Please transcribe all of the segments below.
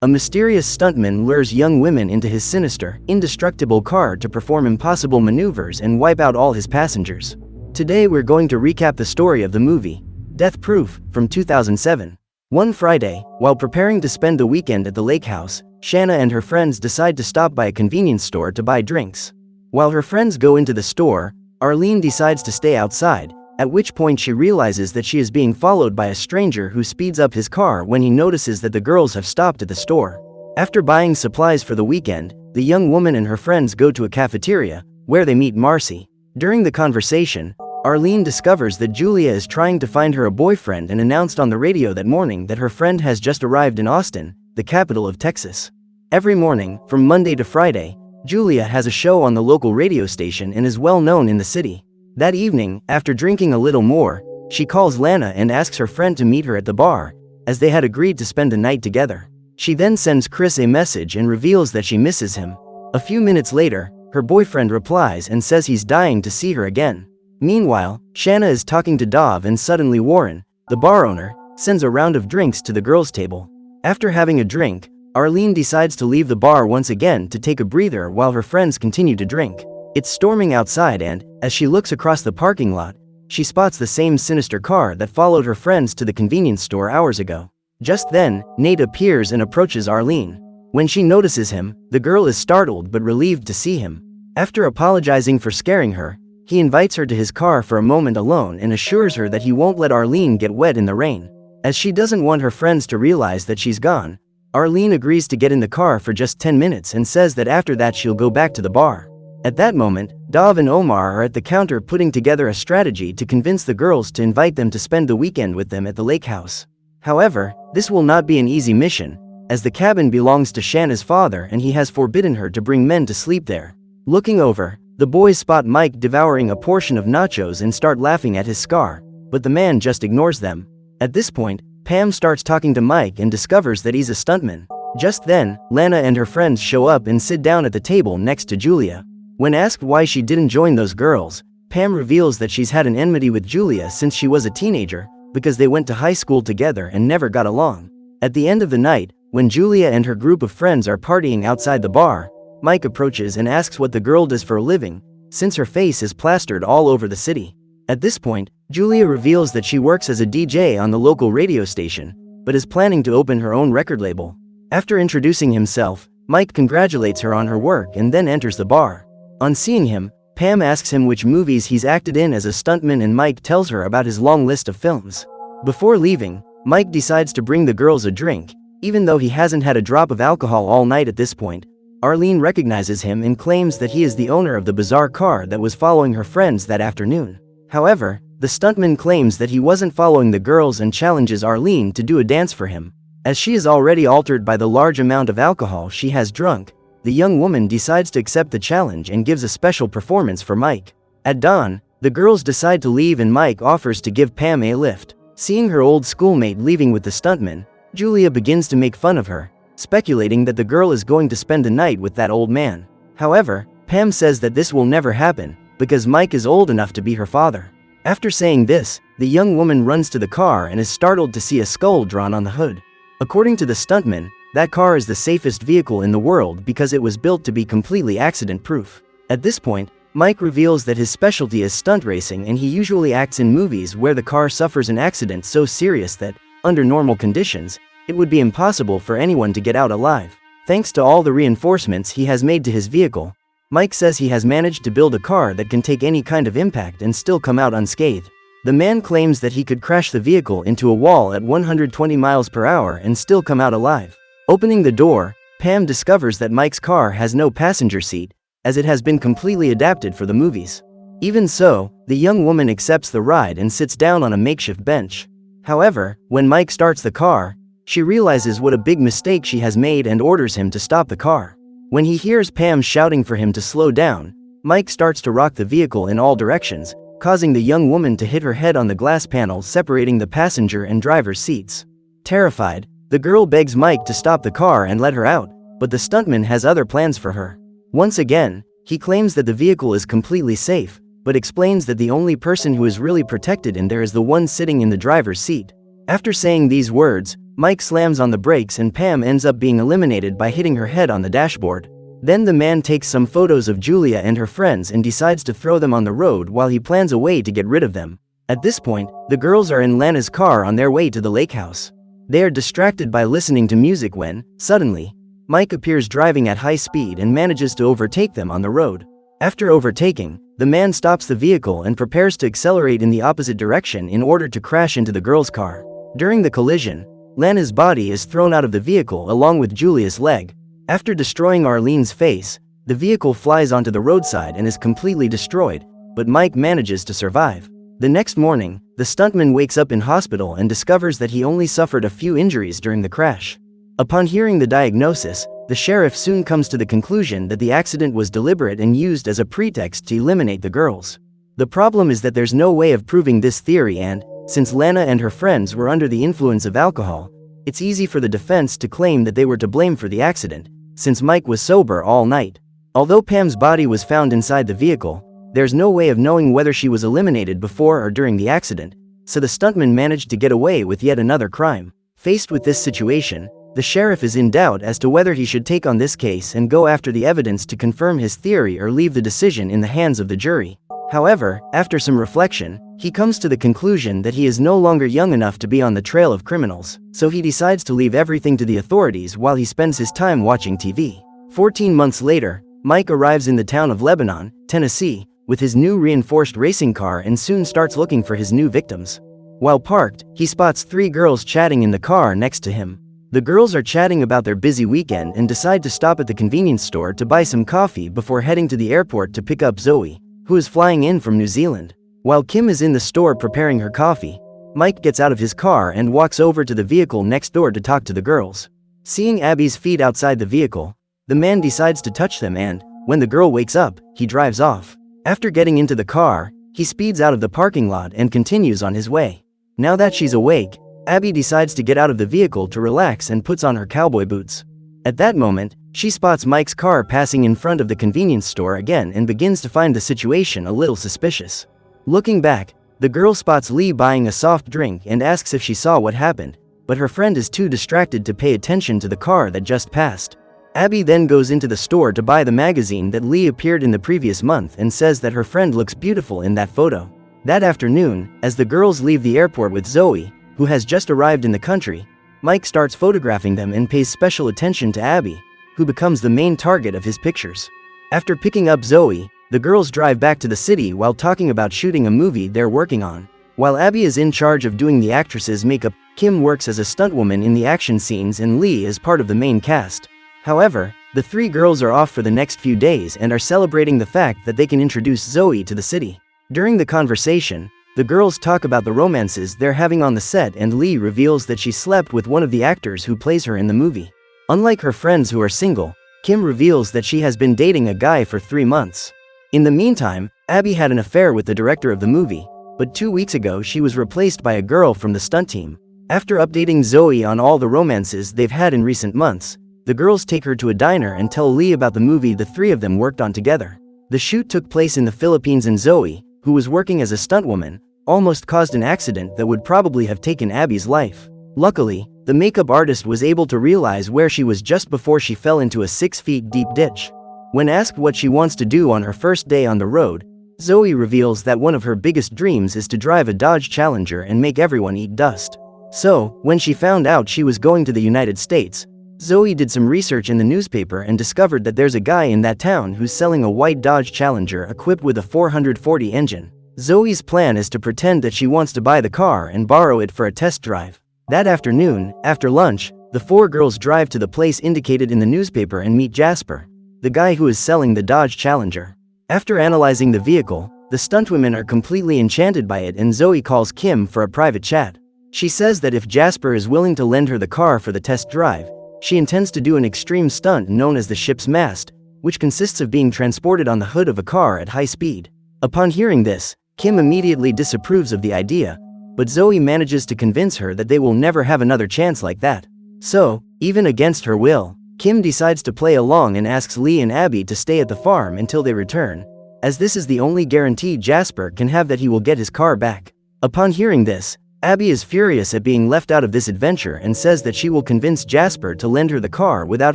A mysterious stuntman lures young women into his sinister, indestructible car to perform impossible maneuvers and wipe out all his passengers. Today we're going to recap the story of the movie, Death Proof, from 2007. One Friday, while preparing to spend the weekend at the lake house, Shanna and her friends decide to stop by a convenience store to buy drinks. While her friends go into the store, Arlene decides to stay outside, at which point she realizes that she is being followed by a stranger who speeds up his car when he notices that the girls have stopped at the store. After buying supplies for the weekend, the young woman and her friends go to a cafeteria, where they meet Marcy. During the conversation, Arlene discovers that Julia is trying to find her a boyfriend and announced on the radio that morning that her friend has just arrived in Austin, the capital of Texas. Every morning, from Monday to Friday, Julia has a show on the local radio station and is well known in the city. That evening, after drinking a little more, she calls Lana and asks her friend to meet her at the bar, as they had agreed to spend the night together. She then sends Chris a message and reveals that she misses him. A few minutes later, her boyfriend replies and says he's dying to see her again. Meanwhile, Shanna is talking to Dov and suddenly Warren, the bar owner, sends a round of drinks to the girls' table. After having a drink, Arlene decides to leave the bar once again to take a breather while her friends continue to drink. It's storming outside and, as she looks across the parking lot, she spots the same sinister car that followed her friends to the convenience store hours ago. Just then, Nate appears and approaches Arlene. When she notices him, the girl is startled but relieved to see him. After apologizing for scaring her, he invites her to his car for a moment alone and assures her that he won't let Arlene get wet in the rain. As she doesn't want her friends to realize that she's gone, Arlene agrees to get in the car for just 10 minutes and says that after that she'll go back to the bar. At that moment, Dov and Omar are at the counter putting together a strategy to convince the girls to invite them to spend the weekend with them at the lake house. However, this will not be an easy mission, as the cabin belongs to Shanna's father and he has forbidden her to bring men to sleep there. Looking over, the boys spot Mike devouring a portion of nachos and start laughing at his scar, but the man just ignores them. At this point, Pam starts talking to Mike and discovers that he's a stuntman. Just then, Lana and her friends show up and sit down at the table next to Julia. When asked why she didn't join those girls, Pam reveals that she's had an enmity with Julia since she was a teenager, because they went to high school together and never got along. At the end of the night, when Julia and her group of friends are partying outside the bar, Mike approaches and asks what the girl does for a living, since her face is plastered all over the city. At this point, Julia reveals that she works as a DJ on the local radio station, but is planning to open her own record label. After introducing himself, Mike congratulates her on her work and then enters the bar. On seeing him, Pam asks him which movies he's acted in as a stuntman and Mike tells her about his long list of films. Before leaving, Mike decides to bring the girls a drink, even though he hasn't had a drop of alcohol all night at this point. Arlene recognizes him and claims that he is the owner of the bizarre car that was following her friends that afternoon. However, the stuntman claims that he wasn't following the girls and challenges Arlene to do a dance for him. As she is already altered by the large amount of alcohol she has drunk, the young woman decides to accept the challenge and gives a special performance for Mike. At dawn, the girls decide to leave and Mike offers to give Pam a lift. Seeing her old schoolmate leaving with the stuntman, Julia begins to make fun of her, speculating that the girl is going to spend the night with that old man. However, Pam says that this will never happen, because Mike is old enough to be her father. After saying this, the young woman runs to the car and is startled to see a skull drawn on the hood. According to the stuntman, that car is the safest vehicle in the world because it was built to be completely accident-proof. At this point, Mike reveals that his specialty is stunt racing and he usually acts in movies where the car suffers an accident so serious that, under normal conditions, it would be impossible for anyone to get out alive. Thanks to all the reinforcements he has made to his vehicle, Mike says he has managed to build a car that can take any kind of impact and still come out unscathed. The man claims that he could crash the vehicle into a wall at 120 miles per hour and still come out alive. Opening the door, Pam discovers that Mike's car has no passenger seat, as it has been completely adapted for the movies. Even so, the young woman accepts the ride and sits down on a makeshift bench. However, when Mike starts the car, she realizes what a big mistake she has made and orders him to stop the car. When he hears Pam shouting for him to slow down, Mike starts to rock the vehicle in all directions, causing the young woman to hit her head on the glass panel separating the passenger and driver's seats. Terrified, the girl begs Mike to stop the car and let her out, but the stuntman has other plans for her. Once again, he claims that the vehicle is completely safe, but explains that the only person who is really protected in there is the one sitting in the driver's seat. After saying these words, Mike slams on the brakes and Pam ends up being eliminated by hitting her head on the dashboard. Then the man takes some photos of Julia and her friends and decides to throw them on the road while he plans a way to get rid of them. At this point, the girls are in Lana's car on their way to the lake house. They are distracted by listening to music when, suddenly, Mike appears driving at high speed and manages to overtake them on the road. After overtaking, the man stops the vehicle and prepares to accelerate in the opposite direction in order to crash into the girl's car. During the collision, Lana's body is thrown out of the vehicle along with Julia's leg. After destroying Arlene's face, the vehicle flies onto the roadside and is completely destroyed, but Mike manages to survive. The next morning, the stuntman wakes up in hospital and discovers that he only suffered a few injuries during the crash. Upon hearing the diagnosis, the sheriff soon comes to the conclusion that the accident was deliberate and used as a pretext to eliminate the girls. The problem is that there's no way of proving this theory and, since Lana and her friends were under the influence of alcohol, it's easy for the defense to claim that they were to blame for the accident, since Mike was sober all night. Although Pam's body was found inside the vehicle, there's no way of knowing whether she was eliminated before or during the accident, so the stuntman managed to get away with yet another crime. Faced with this situation, the sheriff is in doubt as to whether he should take on this case and go after the evidence to confirm his theory or leave the decision in the hands of the jury. However, after some reflection, he comes to the conclusion that he is no longer young enough to be on the trail of criminals, so he decides to leave everything to the authorities while he spends his time watching TV. 14 months later, Mike arrives in the town of Lebanon, Tennessee, with his new reinforced racing car and soon starts looking for his new victims. While parked, he spots 3 girls chatting in the car next to him. The girls are chatting about their busy weekend and decide to stop at the convenience store to buy some coffee before heading to the airport to pick up Zoe, who is flying in from New Zealand. While Kim is in the store preparing her coffee, Mike gets out of his car and walks over to the vehicle next door to talk to the girls. Seeing Abby's feet outside the vehicle, the man decides to touch them and, when the girl wakes up, he drives off. After getting into the car, he speeds out of the parking lot and continues on his way. Now that she's awake, Abby decides to get out of the vehicle to relax and puts on her cowboy boots. At that moment, she spots Mike's car passing in front of the convenience store again and begins to find the situation a little suspicious. Looking back, the girl spots Lee buying a soft drink and asks if she saw what happened, but her friend is too distracted to pay attention to the car that just passed. Abby then goes into the store to buy the magazine that Lee appeared in the previous month and says that her friend looks beautiful in that photo. That afternoon, as the girls leave the airport with Zoe, who has just arrived in the country, Mike starts photographing them and pays special attention to Abby, who becomes the main target of his pictures. After picking up Zoe, the girls drive back to the city while talking about shooting a movie they're working on. While Abby is in charge of doing the actress's makeup, Kim works as a stuntwoman in the action scenes and Lee is part of the main cast. However, the 3 girls are off for the next few days and are celebrating the fact that they can introduce Zoe to the city. During the conversation, the girls talk about the romances they're having on the set and Lee reveals that she slept with one of the actors who plays her in the movie. Unlike her friends who are single, Kim reveals that she has been dating a guy for 3 months. In the meantime, Abby had an affair with the director of the movie, but 2 weeks ago she was replaced by a girl from the stunt team. After updating Zoe on all the romances they've had in recent months, the girls take her to a diner and tell Lee about the movie the 3 of them worked on together. The shoot took place in the Philippines and Zoe, who was working as a stuntwoman, almost caused an accident that would probably have taken Abby's life. Luckily, the makeup artist was able to realize where she was just before she fell into a 6 feet deep ditch. When asked what she wants to do on her first day on the road, Zoe reveals that one of her biggest dreams is to drive a Dodge Challenger and make everyone eat dust. So, when she found out she was going to the United States, Zoe did some research in the newspaper and discovered that there's a guy in that town who's selling a white Dodge Challenger equipped with a 440 engine. Zoe's plan is to pretend that she wants to buy the car and borrow it for a test drive. That afternoon, after lunch, the 4 girls drive to the place indicated in the newspaper and meet Jasper, the guy who is selling the Dodge Challenger. After analyzing the vehicle, the stuntwomen are completely enchanted by it and Zoe calls Kim for a private chat. She says that if Jasper is willing to lend her the car for the test drive, she intends to do an extreme stunt known as the ship's mast, which consists of being transported on the hood of a car at high speed. Upon hearing this, Kim immediately disapproves of the idea, but Zoe manages to convince her that they will never have another chance like that. So, even against her will, Kim decides to play along and asks Lee and Abby to stay at the farm until they return, as this is the only guarantee Jasper can have that he will get his car back. Upon hearing this, Abby is furious at being left out of this adventure and says that she will convince Jasper to lend her the car without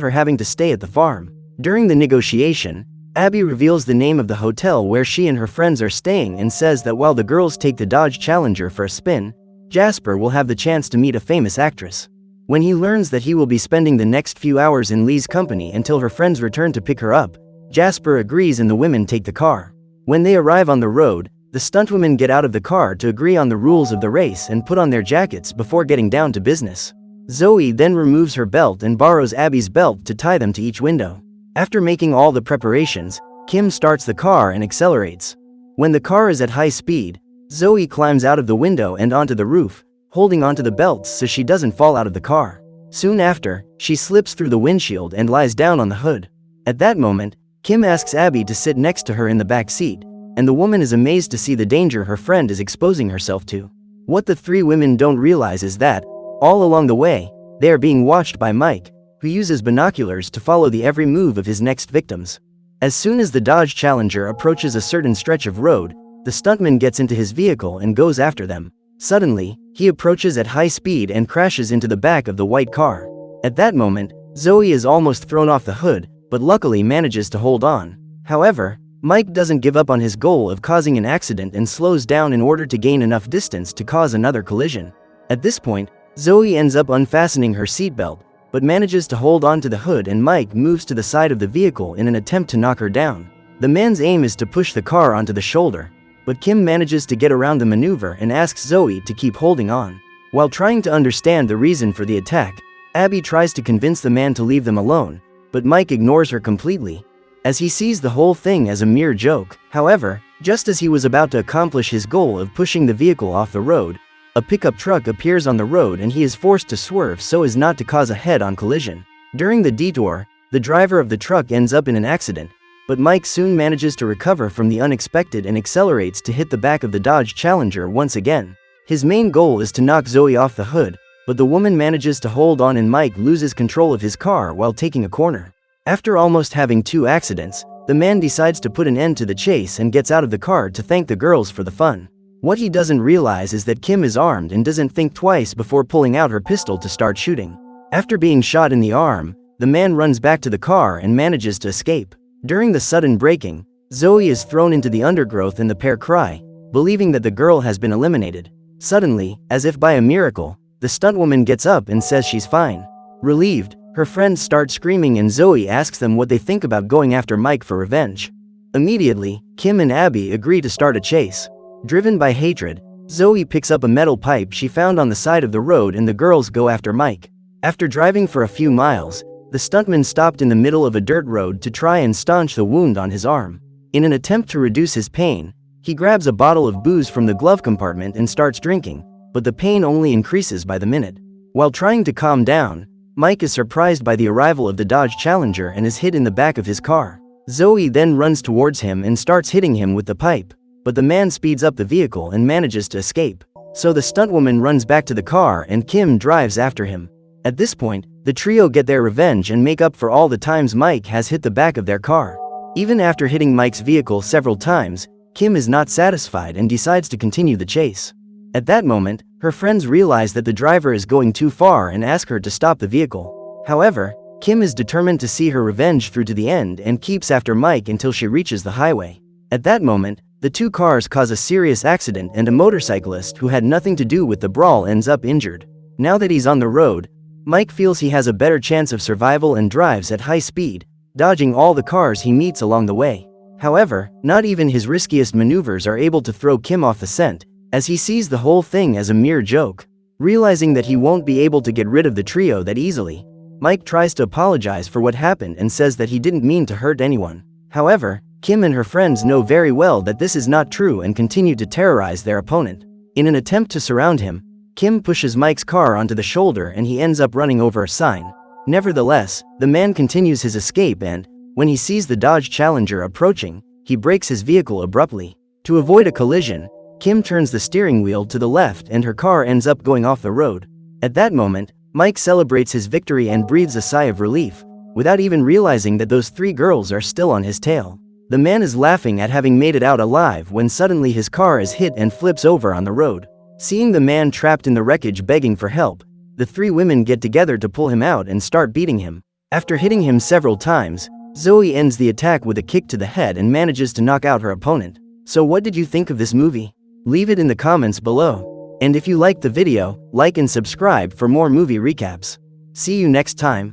her having to stay at the farm. During the negotiation, Abby reveals the name of the hotel where she and her friends are staying and says that while the girls take the Dodge Challenger for a spin, Jasper will have the chance to meet a famous actress. When he learns that he will be spending the next few hours in Lee's company until her friends return to pick her up, Jasper agrees and the women take the car. When they arrive on the road, the stuntwomen get out of the car to agree on the rules of the race and put on their jackets before getting down to business. Zoe then removes her belt and borrows Abby's belt to tie them to each window. After making all the preparations, Kim starts the car and accelerates. When the car is at high speed, Zoe climbs out of the window and onto the roof, holding onto the belts so she doesn't fall out of the car. Soon after, she slips through the windshield and lies down on the hood. At that moment, Kim asks Abby to sit next to her in the back seat, and the woman is amazed to see the danger her friend is exposing herself to. What the three women don't realize is that, all along the way, they are being watched by Mike, who uses binoculars to follow the every move of his next victims. As soon as the Dodge Challenger approaches a certain stretch of road, the stuntman gets into his vehicle and goes after them. Suddenly, he approaches at high speed and crashes into the back of the white car. At that moment, Zoe is almost thrown off the hood, but luckily manages to hold on. However, Mike doesn't give up on his goal of causing an accident and slows down in order to gain enough distance to cause another collision. At this point, Zoe ends up unfastening her seatbelt, but manages to hold on to the hood and Mike moves to the side of the vehicle in an attempt to knock her down. The man's aim is to push the car onto the shoulder, but Kim manages to get around the maneuver and asks Zoe to keep holding on. While trying to understand the reason for the attack, Abby tries to convince the man to leave them alone, but Mike ignores her completely, as he sees the whole thing as a mere joke. However, just as he was about to accomplish his goal of pushing the vehicle off the road, a pickup truck appears on the road and he is forced to swerve so as not to cause a head-on collision. During the detour, the driver of the truck ends up in an accident, but Mike soon manages to recover from the unexpected and accelerates to hit the back of the Dodge Challenger once again. His main goal is to knock Zoe off the hood, but the woman manages to hold on and Mike loses control of his car while taking a corner. After almost having two accidents, the man decides to put an end to the chase and gets out of the car to thank the girls for the fun. What he doesn't realize is that Kim is armed and doesn't think twice before pulling out her pistol to start shooting. After being shot in the arm, the man runs back to the car and manages to escape. During the sudden braking, Zoe is thrown into the undergrowth and the pair cry, believing that the girl has been eliminated. Suddenly, as if by a miracle, the stuntwoman gets up and says she's fine. Relieved, her friends start screaming and Zoe asks them what they think about going after Mike for revenge. Immediately, Kim and Abby agree to start a chase. Driven by hatred, Zoe picks up a metal pipe she found on the side of the road and the girls go after Mike. After driving for a few miles, the stuntman stopped in the middle of a dirt road to try and staunch the wound on his arm. In an attempt to reduce his pain, he grabs a bottle of booze from the glove compartment and starts drinking, but the pain only increases by the minute. While trying to calm down, Mike is surprised by the arrival of the Dodge Challenger and is hit in the back of his car. Zoe then runs towards him and starts hitting him with the pipe, but the man speeds up the vehicle and manages to escape. So the stuntwoman runs back to the car and Kim drives after him. At this point, the trio get their revenge and make up for all the times Mike has hit the back of their car. Even after hitting Mike's vehicle several times, Kim is not satisfied and decides to continue the chase. At that moment, her friends realize that the driver is going too far and ask her to stop the vehicle. However, Kim is determined to see her revenge through to the end and keeps after Mike until she reaches the highway. At that moment, the two cars cause a serious accident and a motorcyclist who had nothing to do with the brawl ends up injured. Now that he's on the road, Mike feels he has a better chance of survival and drives at high speed, dodging all the cars he meets along the way. However, not even his riskiest maneuvers are able to throw Kim off the scent, as he sees the whole thing as a mere joke. Realizing that he won't be able to get rid of the trio that easily, Mike tries to apologize for what happened and says that he didn't mean to hurt anyone. However, Kim and her friends know very well that this is not true and continue to terrorize their opponent. In an attempt to surround him, Kim pushes Mike's car onto the shoulder and he ends up running over a sign. Nevertheless, the man continues his escape and, when he sees the Dodge Challenger approaching, he brakes his vehicle abruptly. To avoid a collision, Kim turns the steering wheel to the left and her car ends up going off the road. At that moment, Mike celebrates his victory and breathes a sigh of relief, without even realizing that those three girls are still on his tail. The man is laughing at having made it out alive when suddenly his car is hit and flips over on the road. Seeing the man trapped in the wreckage begging for help, the three women get together to pull him out and start beating him. After hitting him several times, Zoe ends the attack with a kick to the head and manages to knock out her opponent. So what did you think of this movie? Leave it in the comments below. And if you liked the video, like and subscribe for more movie recaps. See you next time.